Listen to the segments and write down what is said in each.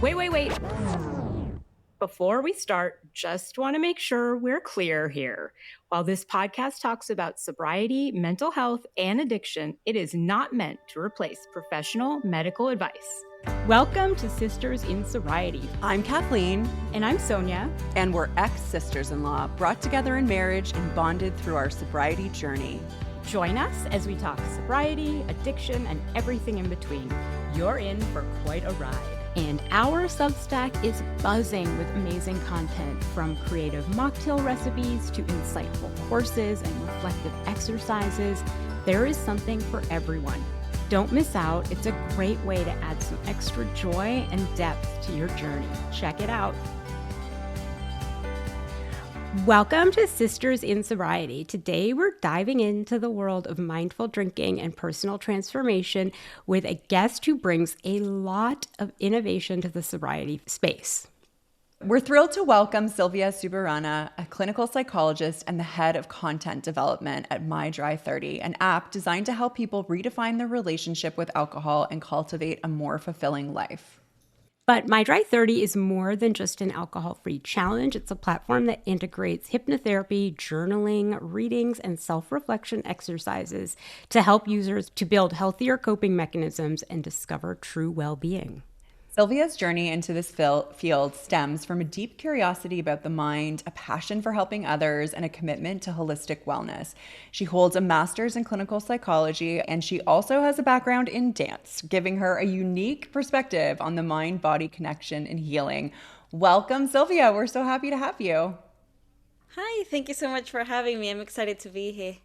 Wait. Before we start, just want to make sure we're clear here. While this podcast talks about sobriety, mental health, and addiction, it is not meant to replace professional medical advice. Welcome to Sisters in Sobriety. I'm Kathleen. And I'm Sonia. And we're ex-sisters-in-law, brought together in marriage and bonded through our sobriety journey. Join us as we talk sobriety, addiction, and everything in between. You're in for quite a ride. And our Substack is buzzing with amazing content, from creative mocktail recipes to insightful courses and reflective exercises. There is something for everyone. Don't miss out. It's a great way to add some extra joy and depth to your journey. Check it out. Welcome to Sisters in Sobriety. Today we're diving into the world of mindful drinking and personal transformation with a guest who brings a lot of innovation to the sobriety space. We're thrilled to welcome Silvia Subirana, a clinical psychologist and the head of content development at My Dry 30, an app designed to help people redefine their relationship with alcohol and cultivate a more fulfilling life. But My Dry 30 is more than just an alcohol-free challenge. It's a platform that integrates hypnotherapy, journaling, readings, and self-reflection exercises to help users to build healthier coping mechanisms and discover true well-being. Silvia's journey into this field stems from a deep curiosity about the mind, a passion for helping others, and a commitment to holistic wellness. She holds a master's in clinical psychology, and she also has a background in dance, giving her a unique perspective on the mind-body connection and healing. Welcome, Silvia. We're so happy to have you. Hi, thank you so much for having me. I'm excited to be here.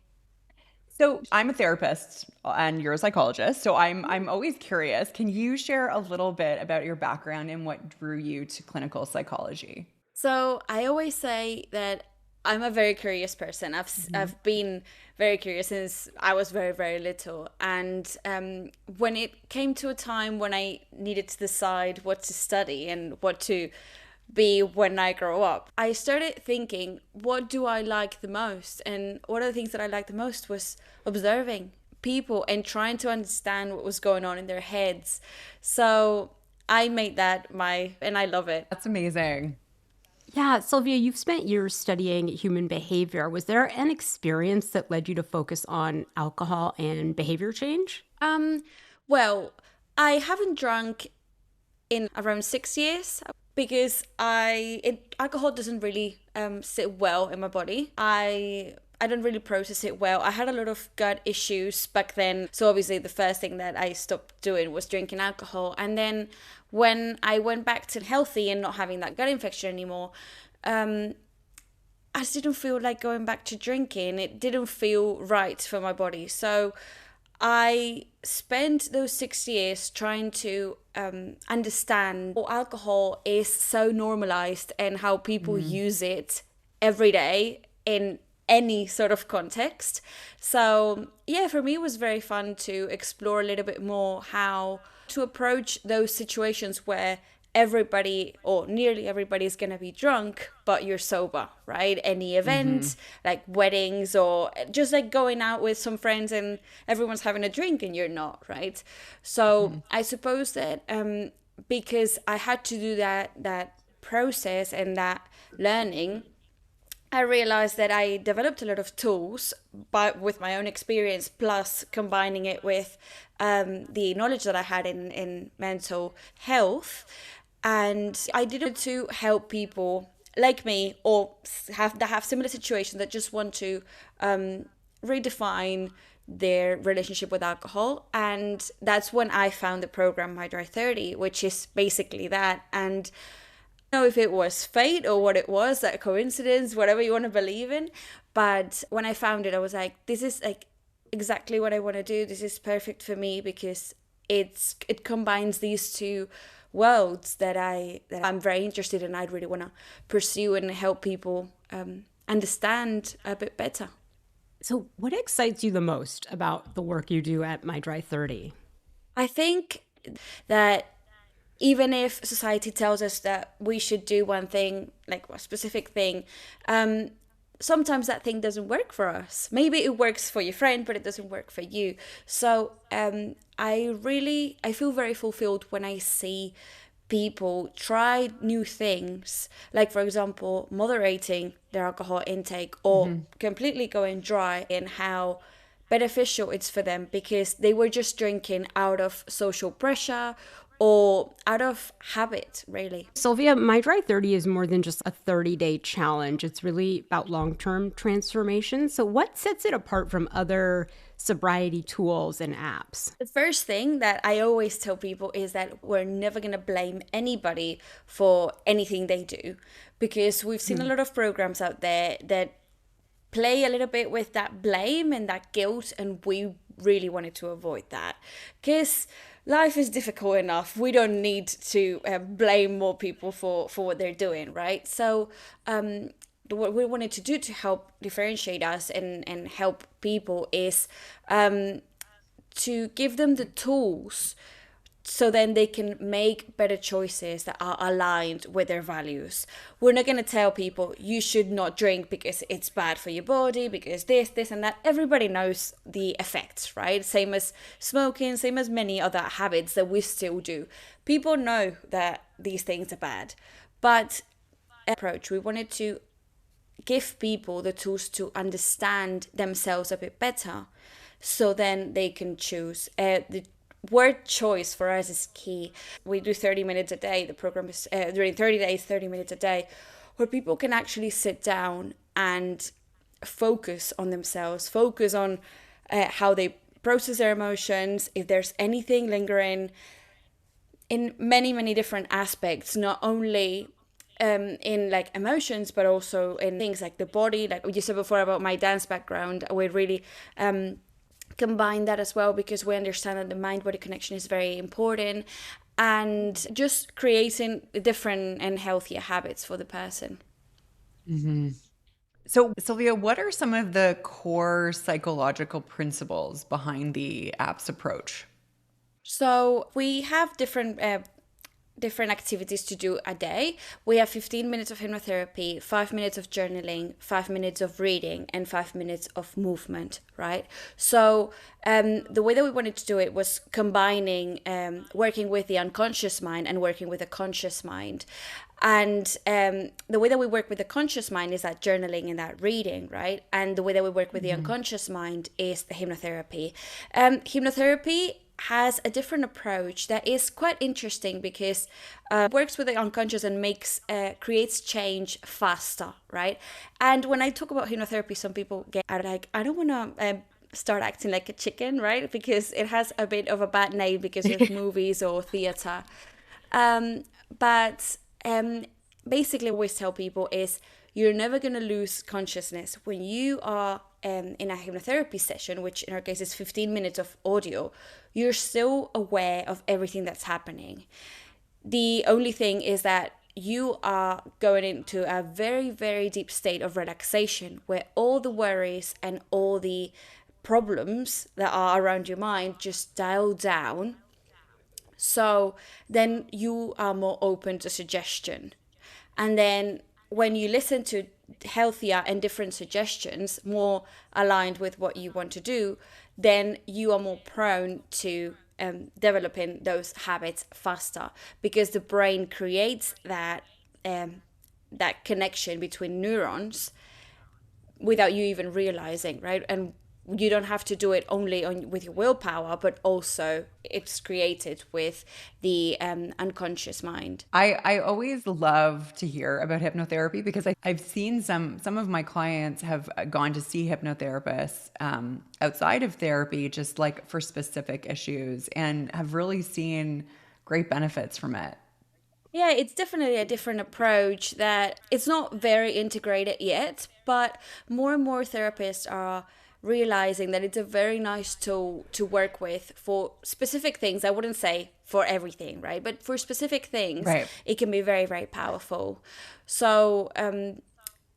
So I'm a therapist and you're a psychologist, so I'm always curious. Can you share a little bit about your background and what drew you to clinical psychology? So I always say that I'm a very curious person. I've been very curious since I was very, very little. And when it came to a time when I needed to decide what to study and what to be when I grow up, I started thinking, what do I like the most? And one of the things that I liked the most was observing people and trying to understand what was going on in their heads. So I made that and I love it. That's amazing. Yeah, Silvia, you've spent years studying human behavior. Was there an experience that led you to focus on alcohol and behavior change? Well, I haven't drunk in around 6 years. Because alcohol doesn't really sit well in my body. I don't really process it well. I had a lot of gut issues back then. So obviously the first thing that I stopped doing was drinking alcohol. And then when I went back to healthy and not having that gut infection anymore, I just didn't feel like going back to drinking. It didn't feel right for my body. So I spent those 6 years trying to understand how alcohol is so normalized and how people use it every day in any sort of context. So yeah, for me it was very fun to explore a little bit more how to approach those situations where everybody or nearly everybody is going to be drunk, but you're sober, right? Any event, like weddings or just like going out with some friends and everyone's having a drink and you're not, right? So I suppose that because I had to do that process and that learning, I realized that I developed a lot of tools but with my own experience, plus combining it with the knowledge that I had in mental health. And I did it to help people like me or have similar situations that just want to redefine their relationship with alcohol. And that's when I found the program My Dry 30, which is basically that. And I don't know if it was fate or what it was, that coincidence, whatever you want to believe in. But when I found it, I was like, this is like exactly what I want to do. This is perfect for me because it combines these two worlds that I'm very interested in. I really want to pursue and help people understand a bit better. So what excites you the most about the work you do at My Dry 30? I think that even if society tells us that we should do one thing, like a specific thing, sometimes that thing doesn't work for us. Maybe it works for your friend, but it doesn't work for you. So I feel very fulfilled when I see people try new things, like for example moderating their alcohol intake or completely going dry, and how beneficial it's for them because they were just drinking out of social pressure or out of habit, really. Sylvia, My Dry 30 is more than just a 30-day challenge. It's really about long-term transformation. So what sets it apart from other sobriety tools and apps? The first thing that I always tell people is that we're never going to blame anybody for anything they do, because we've seen a lot of programs out there that play a little bit with that blame and that guilt, and we really wanted to avoid that because life is difficult enough. We don't need to blame more people for what they're doing, right? So what we wanted to do to help differentiate us and help people is to give them the tools so then they can make better choices that are aligned with their values. We're not going to tell people you should not drink because it's bad for your body, because this and that. Everybody knows the effects, right? Same as smoking, same as many other habits that we still do. People know that these things are bad. But approach, we wanted to give people the tools to understand themselves a bit better so then they can choose. The word choice for us is key. We do 30 minutes a day. The program is during 30 days, 30 minutes a day, where people can actually sit down and focus on themselves, focus on how they process their emotions, if there's anything lingering in many, many different aspects, not only in like emotions, but also in things like the body. Like you said before about my dance background, we really combine that as well, because we understand that the mind-body connection is very important, and just creating different and healthier habits for the person. So, Sylvia, what are some of the core psychological principles behind the app's approach? So we have different activities to do a day. We have 15 minutes of hypnotherapy, 5 minutes of journaling, 5 minutes of reading, and 5 minutes of movement, right? So the way that we wanted to do it was combining working with the unconscious mind and working with the conscious mind. And the way that we work with the conscious mind is that journaling and that reading, right? And the way that we work with the unconscious mind is the hypnotherapy. Hypnotherapy has a different approach that is quite interesting because works with the unconscious and creates change faster, right? And when I talk about hypnotherapy, some people get out like, I don't want to start acting like a chicken, right? Because it has a bit of a bad name because of movies or theater. But basically what I always tell people is you're never going to lose consciousness. When you are in a hypnotherapy session, which in our case is 15 minutes of audio, you're still aware of everything that's happening. The only thing is that you are going into a very, very deep state of relaxation where all the worries and all the problems that are around your mind just dial down. So then you are more open to suggestion. And then when you listen to healthier and different suggestions, more aligned with what you want to do, then you are more prone to developing those habits faster, because the brain creates that connection between neurons without you even realizing, right? And you don't have to do it only with your willpower, but also it's created with the unconscious mind. I always love to hear about hypnotherapy because I've seen some of my clients have gone to see hypnotherapists outside of therapy, just like for specific issues, and have really seen great benefits from it. Yeah, it's definitely a different approach that it's not very integrated yet, but more and more therapists are realizing that it's a very nice tool to work with for specific things. I wouldn't say for everything, right? But for specific things, right, it can be very, very powerful. So,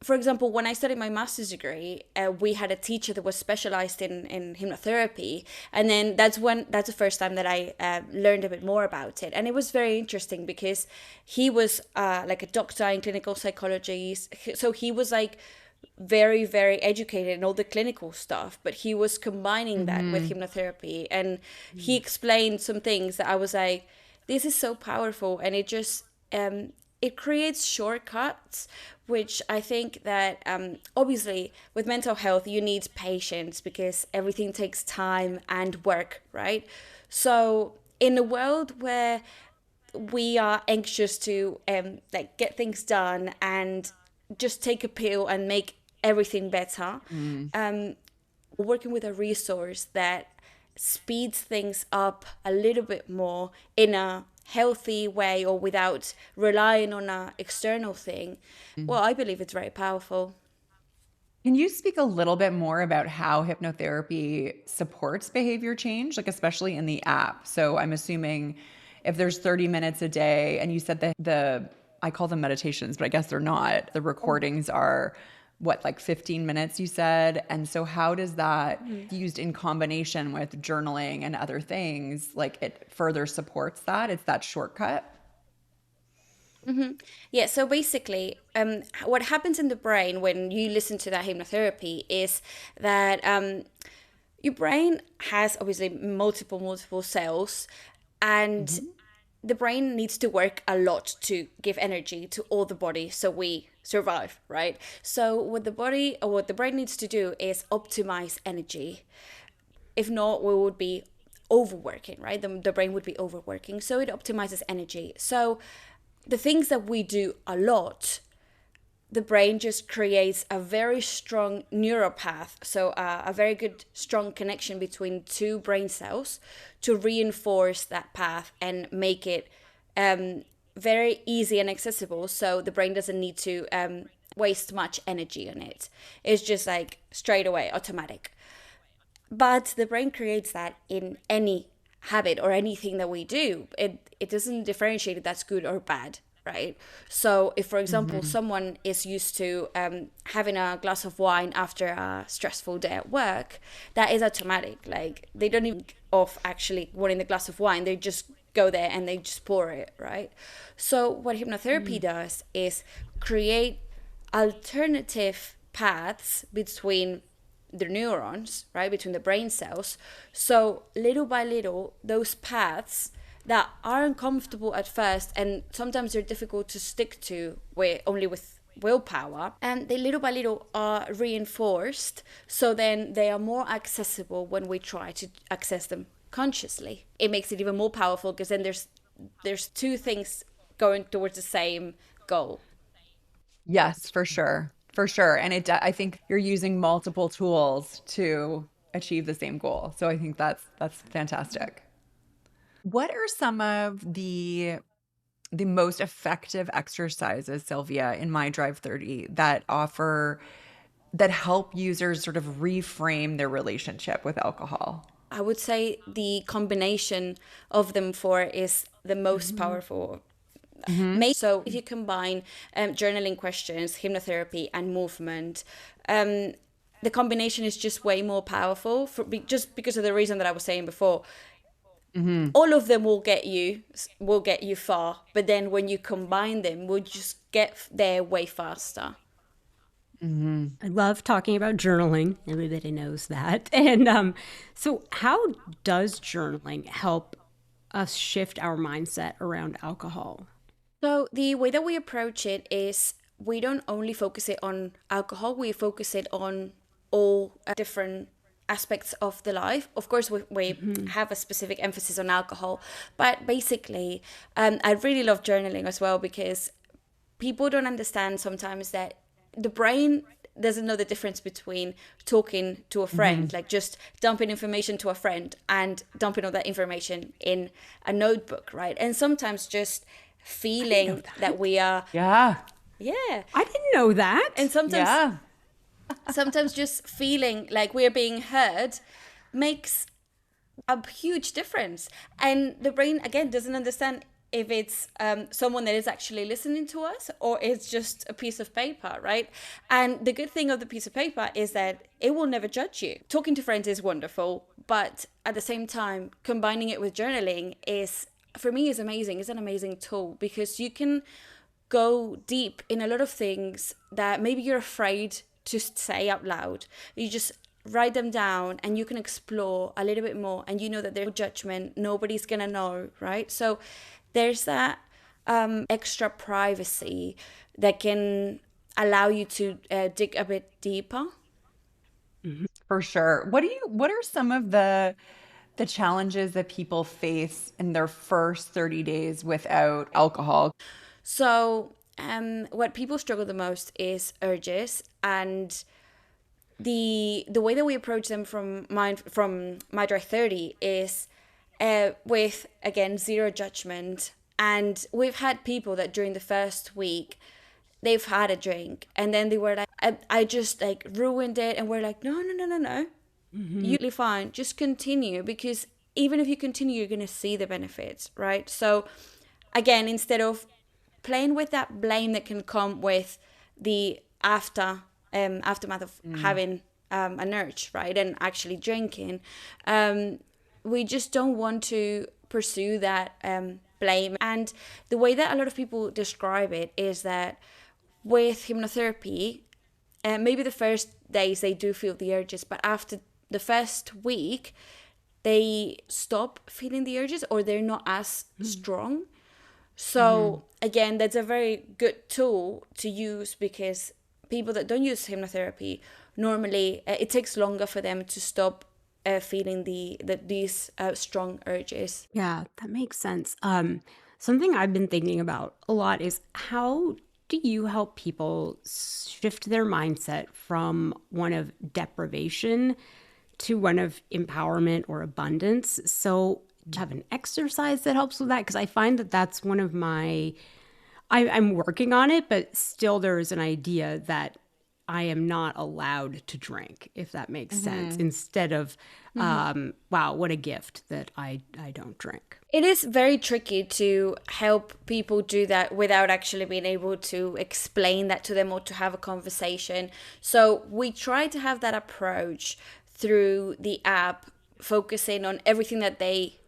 for example, when I studied my master's degree, we had a teacher that was specialized in hypnotherapy. And then that's the first time that I learned a bit more about it. And it was very interesting because he was like a doctor in clinical psychology. So he was like very, very educated in all the clinical stuff, but he was combining that with hypnotherapy. And he explained some things that I was like, this is so powerful, and it just it creates shortcuts, which I think that obviously with mental health you need patience because everything takes time and work, right? So in a world where we are anxious to like get things done and just take a pill and make everything better, working with a resource that speeds things up a little bit more in a healthy way or without relying on an external thing, well, I believe it's very powerful. Can you speak a little bit more about how hypnotherapy supports behavior change, like especially in the app? So I'm assuming if there's 30 minutes a day, and you said that I call them meditations, but I guess they're not. The recordings are what, like 15 minutes, you said? And so how does that used in combination with journaling and other things, like it further supports that? It's that shortcut? Yeah, so basically, what happens in the brain when you listen to that hypnotherapy is that your brain has obviously multiple cells, and the brain needs to work a lot to give energy to all the body so we survive, right? So what the brain needs to do is optimize energy. If not, we would be overworking, right? The brain would be overworking. So it optimizes energy. So the things that we do a lot, the brain just creates a very strong neural path, so a very good strong connection between two brain cells to reinforce that path and make it very easy and accessible, so the brain doesn't need to waste much energy on it. It's just like straight away automatic. But the brain creates that in any habit or anything that we do. It doesn't differentiate if that's good or bad, right? So if, for example, someone is used to having a glass of wine after a stressful day at work, that is automatic. Like they don't even think of actually wanting the glass of wine. They just go there and they just pour it, right? So what hypnotherapy does is create alternative paths between the neurons, right, between the brain cells. So little by little, those paths that are uncomfortable at first, and sometimes they're difficult to stick to only with willpower, and they little by little are reinforced, so then they are more accessible when we try to access them consciously. It makes it even more powerful because then there's two things going towards the same goal. Yes, for sure. For sure. And I think you're using multiple tools to achieve the same goal. So I think that's fantastic. What are some of the most effective exercises, Sylvia, in My Drive 30 that help users sort of reframe their relationship with alcohol? I would say the combination of them four is the most powerful. So if you combine journaling questions, hypnotherapy, and movement, the combination is just way more powerful just because of the reason that I was saying before. All of them will get you far, but then when you combine them, we'll just get there way faster. I love talking about journaling. Everybody knows that. And so how does journaling help us shift our mindset around alcohol? So the way that we approach it is we don't only focus it on alcohol, we focus it on all different aspects of the life. Of course, we have a specific emphasis on alcohol, but basically, I really love journaling as well because people don't understand sometimes that the brain doesn't know the difference between talking to a friend, like just dumping information to a friend and dumping all that information in a notebook, right? And sometimes just feeling that we are Yeah. I didn't know that. and sometimes just feeling like we're being heard makes a huge difference. And the brain again doesn't understand if it's someone that is actually listening to us or it's just a piece of paper, right? And the good thing of the piece of paper is that it will never judge you. Talking to friends is wonderful, but at the same time, combining it with journaling for me is amazing. It's an amazing tool because you can go deep in a lot of things that maybe you're afraid to say out loud. You just write them down and you can explore a little bit more, and you know that there's no judgment, nobody's gonna know, right? So there's that extra privacy that can allow you to dig a bit deeper. For sure. What are some of the challenges that people face in their first 30 days without alcohol? So, what people struggle the most is urges, and the way that we approach them from My Dry 30 is with, again, zero judgment. And we've had people that during the first week they've had a drink and then they were like, I just like ruined it, and we're like, no, no, no, no, no, you're fine, just continue, because even if you continue, you're going to see the benefits, right? So again, instead of playing with that blame that can come with the aftermath of having an urge, right, and actually drinking, we just don't want to pursue that blame. And the way that a lot of people describe it is that with hypnotherapy, maybe the first days they do feel the urges, but after the first week, they stop feeling the urges, or they're not as strong. So again, that's a very good tool to use, because people that don't use hypnotherapy, normally it takes longer for them to stop feeling these strong urges. Yeah, that makes sense. Something I've been thinking about a lot is, how do you help people shift their mindset from one of deprivation to one of empowerment or abundance? So, do you have an exercise that helps with that? Because I find that that's one of I'm working on it, but still there is an idea that I am not allowed to drink, if that makes sense, instead of, wow, what a gift that I don't drink. It is very tricky to help people do that without actually being able to explain that to them or to have a conversation. So we try to have that approach through the app, focusing on everything that they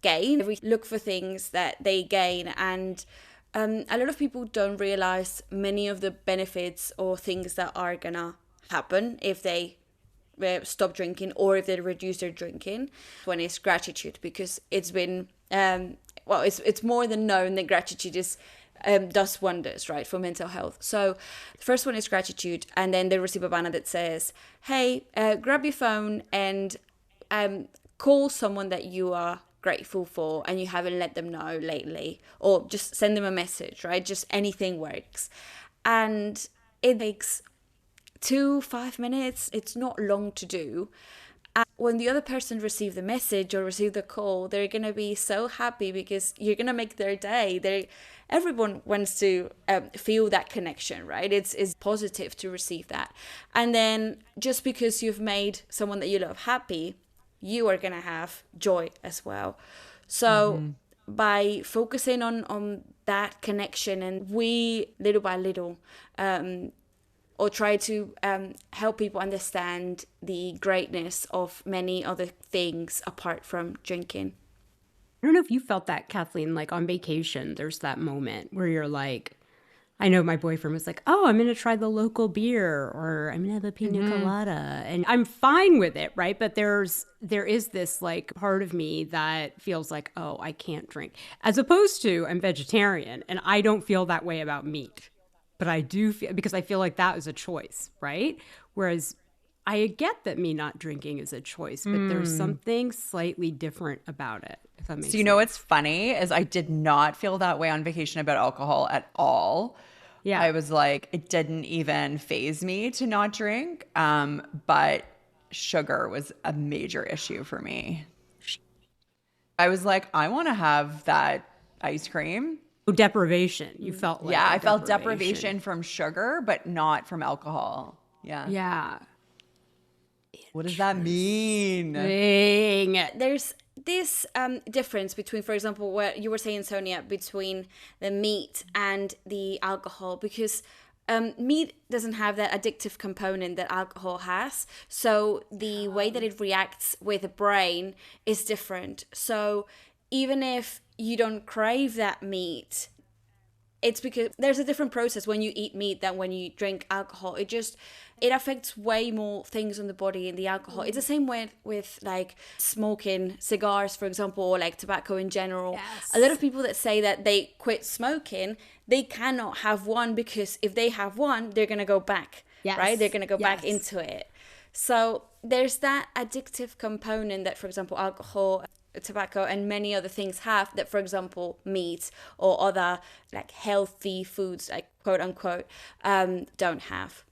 gain. We look for things that they gain, and a lot of people don't realize many of the benefits or things that are gonna happen if they stop drinking or if they reduce their drinking. One is gratitude, because it's been it's more than known that gratitude is does wonders, right, for mental health. So the first one is gratitude, and then they receive a banner that says, hey, grab your phone and call someone that you are grateful for and you haven't let them know lately, or just send them a message, right? Just anything works. And it takes 2-5 minutes. It's not long to do. And when the other person receives the message or receive the call, they're going to be so happy, because you're going to make their day. Everyone wants to feel that connection, right? It's positive to receive that. And then just because you've made someone that you love happy, you are going to have joy as well. So by focusing on that connection, and we little by little or try to help people understand the greatness of many other things apart from drinking. I don't know if you felt that, Kathleen, like on vacation, there's that moment where you're like, I know my boyfriend was like, oh, I'm going to try the local beer, or I'm going to have a pina colada. And I'm fine with it, right? But there is this like part of me that feels like, oh, I can't drink. As opposed to, I'm vegetarian and I don't feel that way about meat. But I do feel, because I feel like that is a choice, right? Whereas I get that me not drinking is a choice, but there's something slightly different about it, if that makes sense. So you know what's funny is I did not feel that way on vacation about alcohol at all. Yeah. I was like, it didn't even faze me to not drink. But sugar was a major issue for me. I was like, I want to have that ice cream. Deprivation. You felt like I felt deprivation from sugar, but not from alcohol. Yeah. Yeah. What does that mean? There's this difference between, for example, what you were saying, Sonia, between the meat and the alcohol, because meat doesn't have that addictive component that alcohol has. So the way that it reacts with the brain is different. So even if you don't crave that meat, it's because there's a different process when you eat meat than when you drink alcohol. It affects way more things on the body in the alcohol. It's the same way with like smoking cigars, for example, or like tobacco in general. Yes. A lot of people that say that they quit smoking, they cannot have one, because if they have one, they're going to go back, Yes. right? They're going to go back Yes. into it. So there's that addictive component that, for example, alcohol, tobacco, and many other things have that, for example, meat or other like healthy foods, like quote unquote, don't have.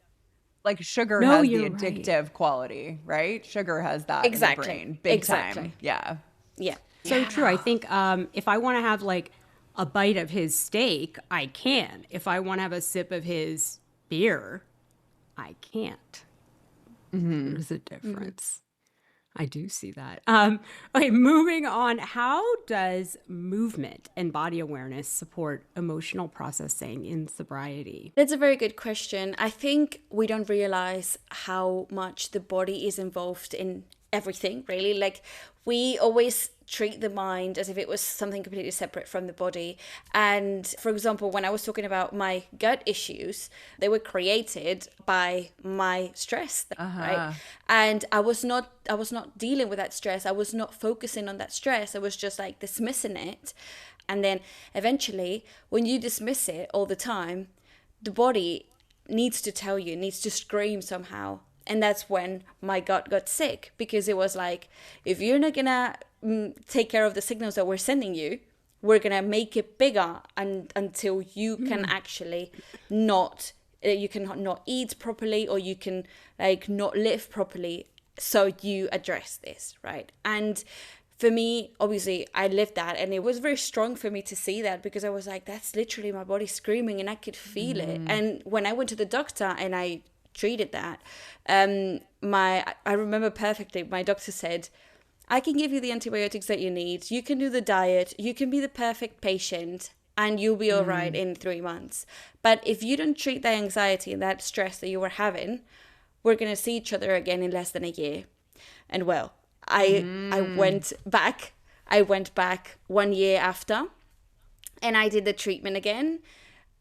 Like sugar No, has the you're right. addictive quality, right? Sugar has that Exactly. in the brain, big Exactly. time. Yeah. Yeah. So true. I think if I want to have like a bite of his steak, I can. If I want to have a sip of his beer, I can't. There's a difference. I do see that. Okay, moving on. How does movement and body awareness support emotional processing in sobriety? That's a very good question. I think we don't realize how much the body is involved in everything, really. Like, we always treat the mind as if it was something completely separate from the body. And for example, when I was talking about my gut issues, they were created by my stress, right? And I was not dealing with that stress. I was not focusing on that stress. I was just like dismissing it. And then eventually, when you dismiss it all the time, the body needs to tell you, needs to scream somehow. And that's when my gut got sick, because it was like, if you're not gonna take care of the signals that we're sending you, we're gonna make it bigger until you can actually not eat properly, or you can like not live properly. So you address this, right? And for me, obviously, I lived that, and it was very strong for me to see that, because I was like, that's literally my body screaming, and I could feel it. And when I went to the doctor and I treated that, I remember perfectly, my doctor said, I can give you the antibiotics that you need, you can do the diet, you can be the perfect patient, and you'll be all right in 3 months. But if you don't treat that anxiety and that stress that you were having, we're going to see each other again in less than a year. And well, I went back 1 year after, and I did the treatment again.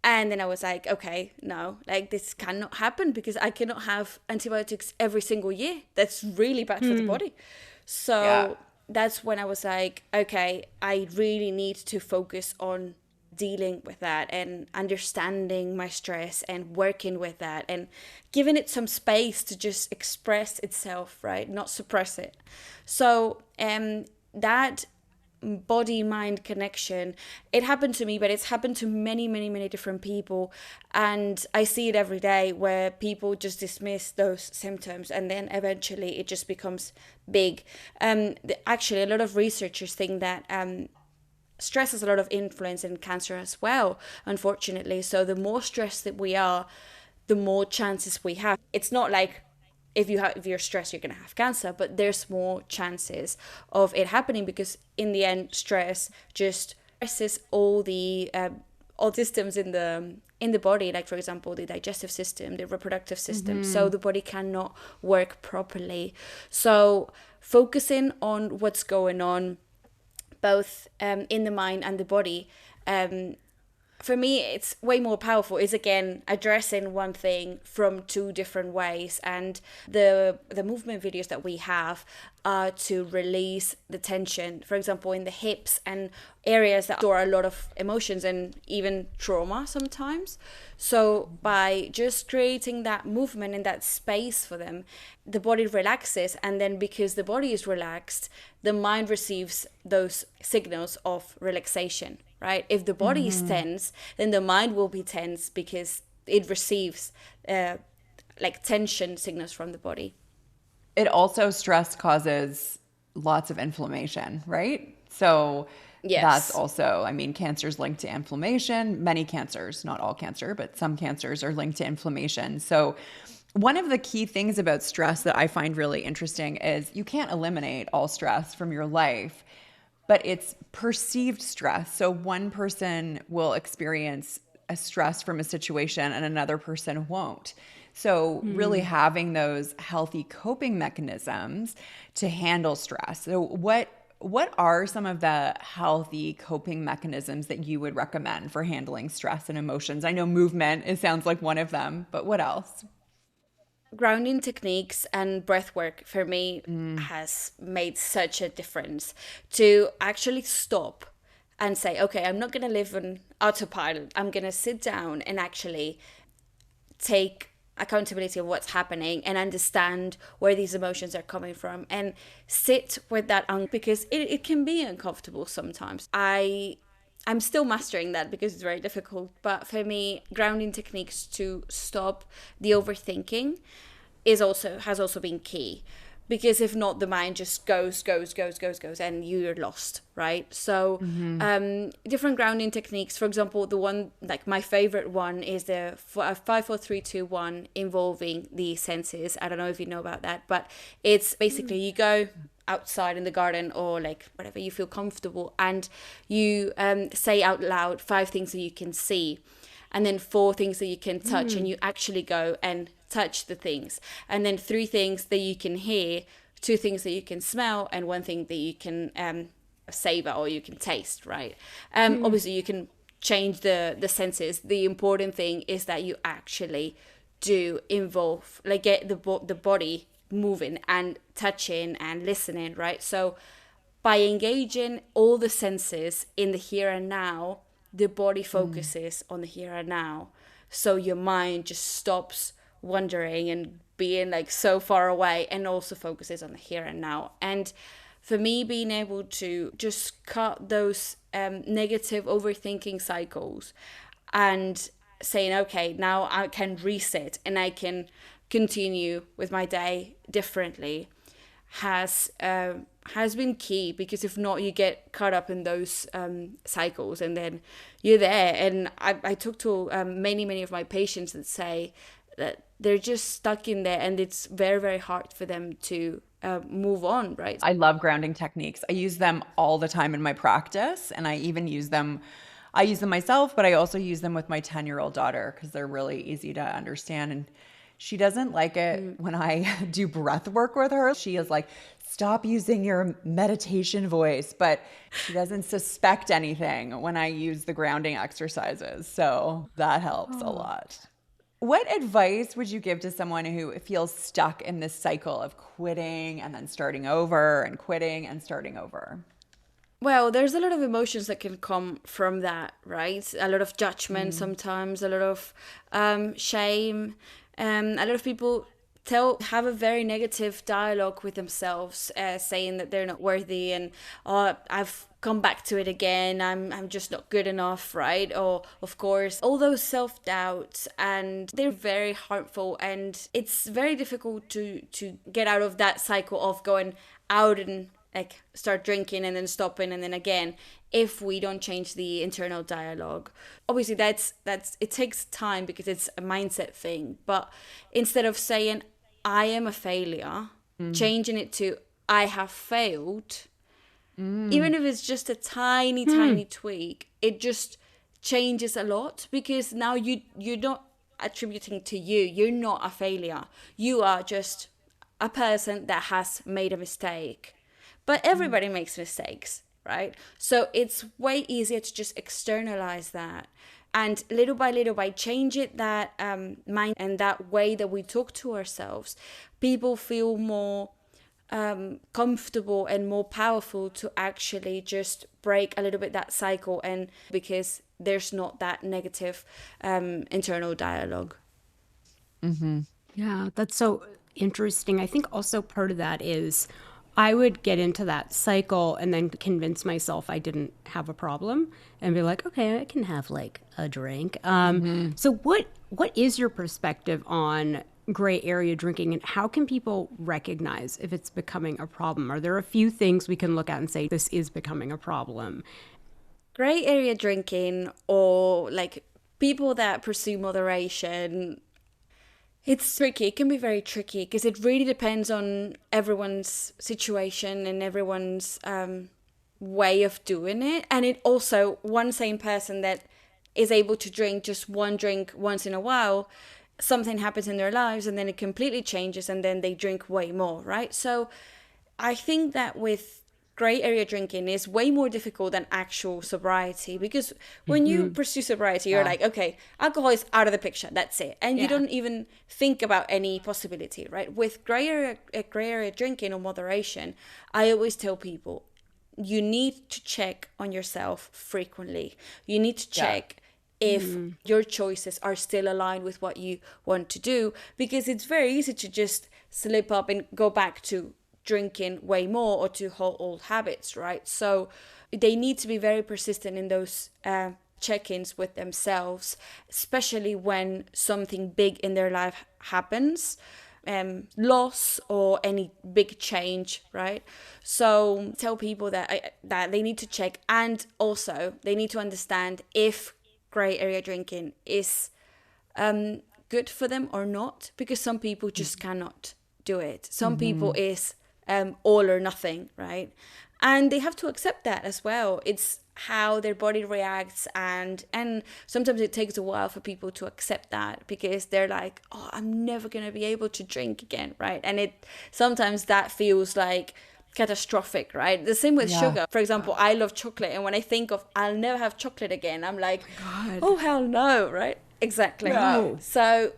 And then I was like, okay, no, like this cannot happen, because I cannot have antibiotics every single year. That's really bad for the body. So that's when I was like, okay, I really need to focus on dealing with that and understanding my stress and working with that and giving it some space to just express itself, right? Not suppress it. So that body-mind connection, it happened to me, but it's happened to many, many, many different people. And I see it every day, where people just dismiss those symptoms, and then eventually it just becomes big. Actually, a lot of researchers think that stress has a lot of influence in cancer as well, unfortunately. So the more stressed that we are, the more chances we have. It's not like if you're stressed, you're going to have cancer, but there's more chances of it happening, because in the end, stress just stresses all systems in the body, like for example, the digestive system, the reproductive system. So the body cannot work properly. So focusing on what's going on, both in the mind and the body, for me, it's way more powerful. Is again addressing one thing from two different ways, and the movement videos that we have are to release the tension, for example, in the hips and areas that store a lot of emotions and even trauma sometimes. So by just creating that movement and that space for them, the body relaxes, and then because the body is relaxed, the mind receives those signals of relaxation. Right? If the body is tense, then the mind will be tense, because it receives like tension signals from the body. It also, stress causes lots of inflammation, right? So Yes. that's also, I mean, cancer's linked to inflammation. Many cancers, not all cancer, but some cancers are linked to inflammation. So one of the key things about stress that I find really interesting is you can't eliminate all stress from your life, but it's perceived stress. So one person will experience a stress from a situation and another person won't. So really having those healthy coping mechanisms to handle stress. So what What are some of the healthy coping mechanisms that you would recommend for handling stress and emotions? I know movement, it sounds like one of them, but what else? Grounding techniques and breath work for me has made such a difference to actually stop and say, okay, I'm not going to live on autopilot. I'm going to sit down and actually take accountability of what's happening and understand where these emotions are coming from and sit with that because it can be uncomfortable sometimes. I'm still mastering that because it's very difficult, but for me, grounding techniques to stop the overthinking has also been key, because if not, the mind just goes, and you're lost, right? So different grounding techniques. For example, the one, like my favorite one is the 5, 4, 3, 2, 1 involving the senses. I don't know if you know about that, but it's basically you go outside in the garden or like whatever you feel comfortable, and you say out loud 5 things that you can see, and then 4 things that you can touch, and you actually go and touch the things, and then 3 things that you can hear, 2 things that you can smell, and 1 thing that you can savor or you can taste, right? Obviously you can change the senses. The important thing is that you actually do involve, like, get the body moving and touching and listening, right? So by engaging all the senses in the here and now, the body focuses on the here and now, so your mind just stops wandering and being like so far away, and also focuses on the here and now. And for me, being able to just cut those negative overthinking cycles and saying, okay, now I can reset and I can continue with my day differently has been key, because if not, you get caught up in those cycles, and then you're there. And I talk to many of my patients that say that they're just stuck in there, and it's very, very hard for them to move on, right? I love grounding techniques. I use them all the time in my practice, and I use them myself, but I also use them with my 10-year-old daughter because they're really easy to understand. And she doesn't like it when I do breath work with her. She is like, stop using your meditation voice, but she doesn't suspect anything when I use the grounding exercises. So that helps a lot. What advice would you give to someone who feels stuck in this cycle of quitting and then starting over and quitting and starting over? Well, there's a lot of emotions that can come from that, right? A lot of judgment sometimes, a lot of shame. A lot of people have a very negative dialogue with themselves, saying that they're not worthy, and I've come back to it again, I'm just not good enough, right? Or of course all those self-doubts, and they're very harmful, and it's very difficult to get out of that cycle of going out and like start drinking and then stopping and then again, if we don't change the internal dialogue. Obviously that's it takes time because it's a mindset thing, but instead of saying I am a failure, changing it to I have failed, even if it's just a tiny tweak, it just changes a lot, because now you're not attributing to you're not a failure, you are just a person that has made a mistake. But everybody makes mistakes, right? So it's way easier to just externalize that. And little by little, by changing that mind and that way that we talk to ourselves, people feel more comfortable and more powerful to actually just break a little bit that cycle, and because there's not that negative internal dialogue. Yeah, that's so interesting. I think also part of that is I would get into that cycle and then convince myself I didn't have a problem and be like, okay, I can have like a drink. So what is your perspective on gray area drinking, and how can people recognize if it's becoming a problem? Are there a few things we can look at and say this is becoming a problem? Gray area drinking, or like people that pursue moderation, it's tricky. It can be very tricky because it really depends on everyone's situation and everyone's way of doing it. And it also, one same person that is able to drink just one drink once in a while, something happens in their lives and then it completely changes and then they drink way more, right? So I think that with gray area drinking is way more difficult than actual sobriety, because when you pursue sobriety, you're like, okay, alcohol is out of the picture, that's it, and you don't even think about any possibility, right? With gray area drinking or moderation, I always tell people, you need to check on yourself frequently. You need to check if your choices are still aligned with what you want to do, because it's very easy to just slip up and go back to drinking way more or to old habits, right? So they need to be very persistent in those check-ins with themselves, especially when something big in their life happens, loss or any big change, right? So tell people that they need to check, and also they need to understand if gray area drinking is good for them or not, because some people just cannot do it. Some people is all or nothing, right? And they have to accept that as well. It's how their body reacts, and sometimes it takes a while for people to accept that, because they're like, oh, I'm never gonna be able to drink again, right? And it sometimes that feels like catastrophic, right? The same with sugar. For example, I love chocolate, and when I think of I'll never have chocolate again, I'm like, oh hell no, right? Exactly. No. So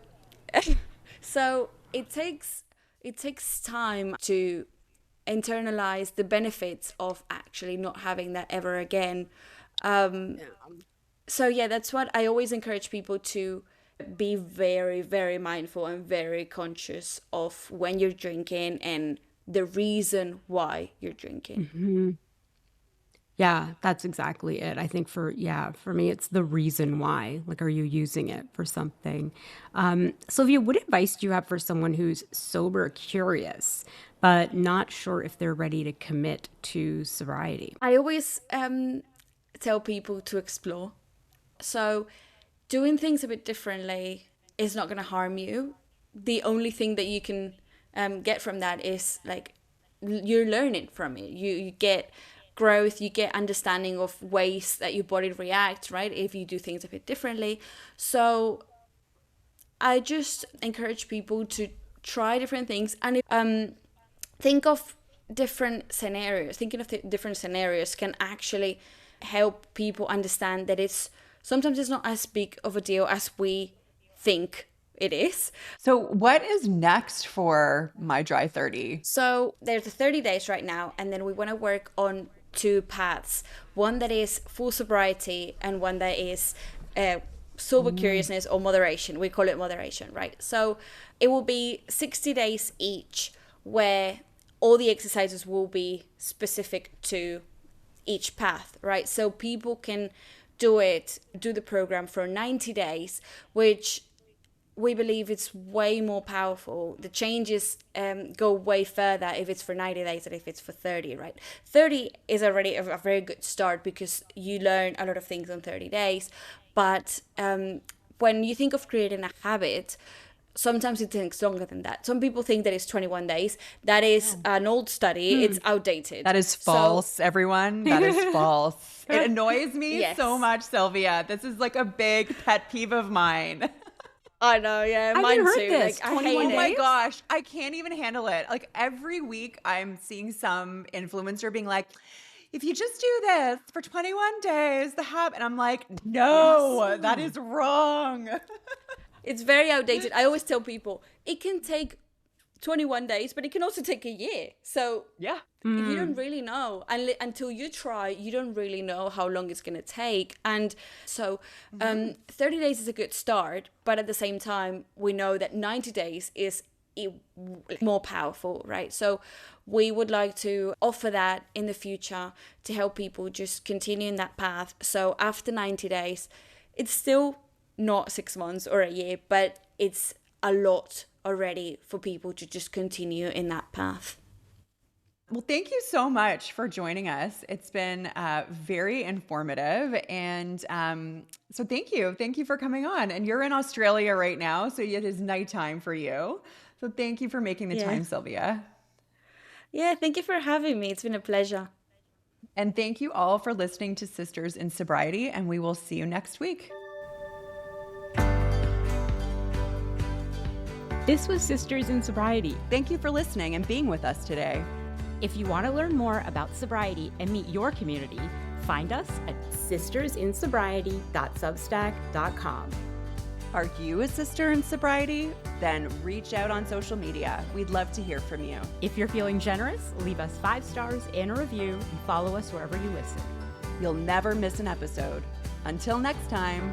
it takes time to internalize the benefits of actually not having that ever again. So yeah, that's what I always encourage people to be very, very mindful and very conscious of when you're drinking and the reason why you're drinking. Yeah, that's exactly it. I think for me, it's the reason why. Like, are you using it for something? Silvia, what advice do you have for someone who's sober curious, but not sure if they're ready to commit to sobriety? I always tell people to explore. So doing things a bit differently is not going to harm you. The only thing that you can get from that is like you're learning from it. You get growth, you get understanding of ways that your body reacts, right? If you do things a bit differently. So I just encourage people to try different things and think of different scenarios. Thinking of different scenarios can actually help people understand that sometimes it's not as big of a deal as we think it is. So what is next for My Dry 30? So there's the 30 days right now, and then we want to work on 2 paths. One that is full sobriety and one that is sober curiousness or moderation. We call it moderation, right? So it will be 60 days each, where all the exercises will be specific to each path, right? So people can do the program for 90 days, which we believe it's way more powerful. The changes go way further if it's for 90 days than if it's for 30, right? 30 is already a very good start because you learn a lot of things on 30 days. But when you think of creating a habit, sometimes it takes longer than that. Some people think that it's 21 days. That is an old study. It's outdated. That is false, everyone. That is false. It annoys me so much, Silvia. This is like a big pet peeve of mine. I know, yeah, mine too. This. Like, I hate it. Oh my gosh, I can't even handle it. Like every week I'm seeing some influencer being like, if you just do this for 21 days, the habit, and I'm like, no, that is wrong. It's very outdated. I always tell people it can take 21 days, but it can also take a year. So yeah, you don't really know until you try. You don't really know how long it's going to take. And so 30 days is a good start, but at the same time, we know that 90 days is more powerful, right? So we would like to offer that in the future to help people just continue in that path. So after 90 days, it's still not 6 months or a year, but it's a lot already for people to just continue in that path. Well, thank you so much for joining us. It's been very informative. And so thank you. Thank you for coming on. And you're in Australia right now, so it is nighttime for you. So thank you for making the time, Silvia. Yeah, thank you for having me. It's been a pleasure. And thank you all for listening to Sisters in Sobriety, and we will see you next week. This was Sisters in Sobriety. Thank you for listening and being with us today. If you want to learn more about sobriety and meet your community, find us at sistersinsobriety.substack.com. Are you a sister in sobriety? Then reach out on social media. We'd love to hear from you. If you're feeling generous, leave us 5 stars and a review and follow us wherever you listen. You'll never miss an episode. Until next time.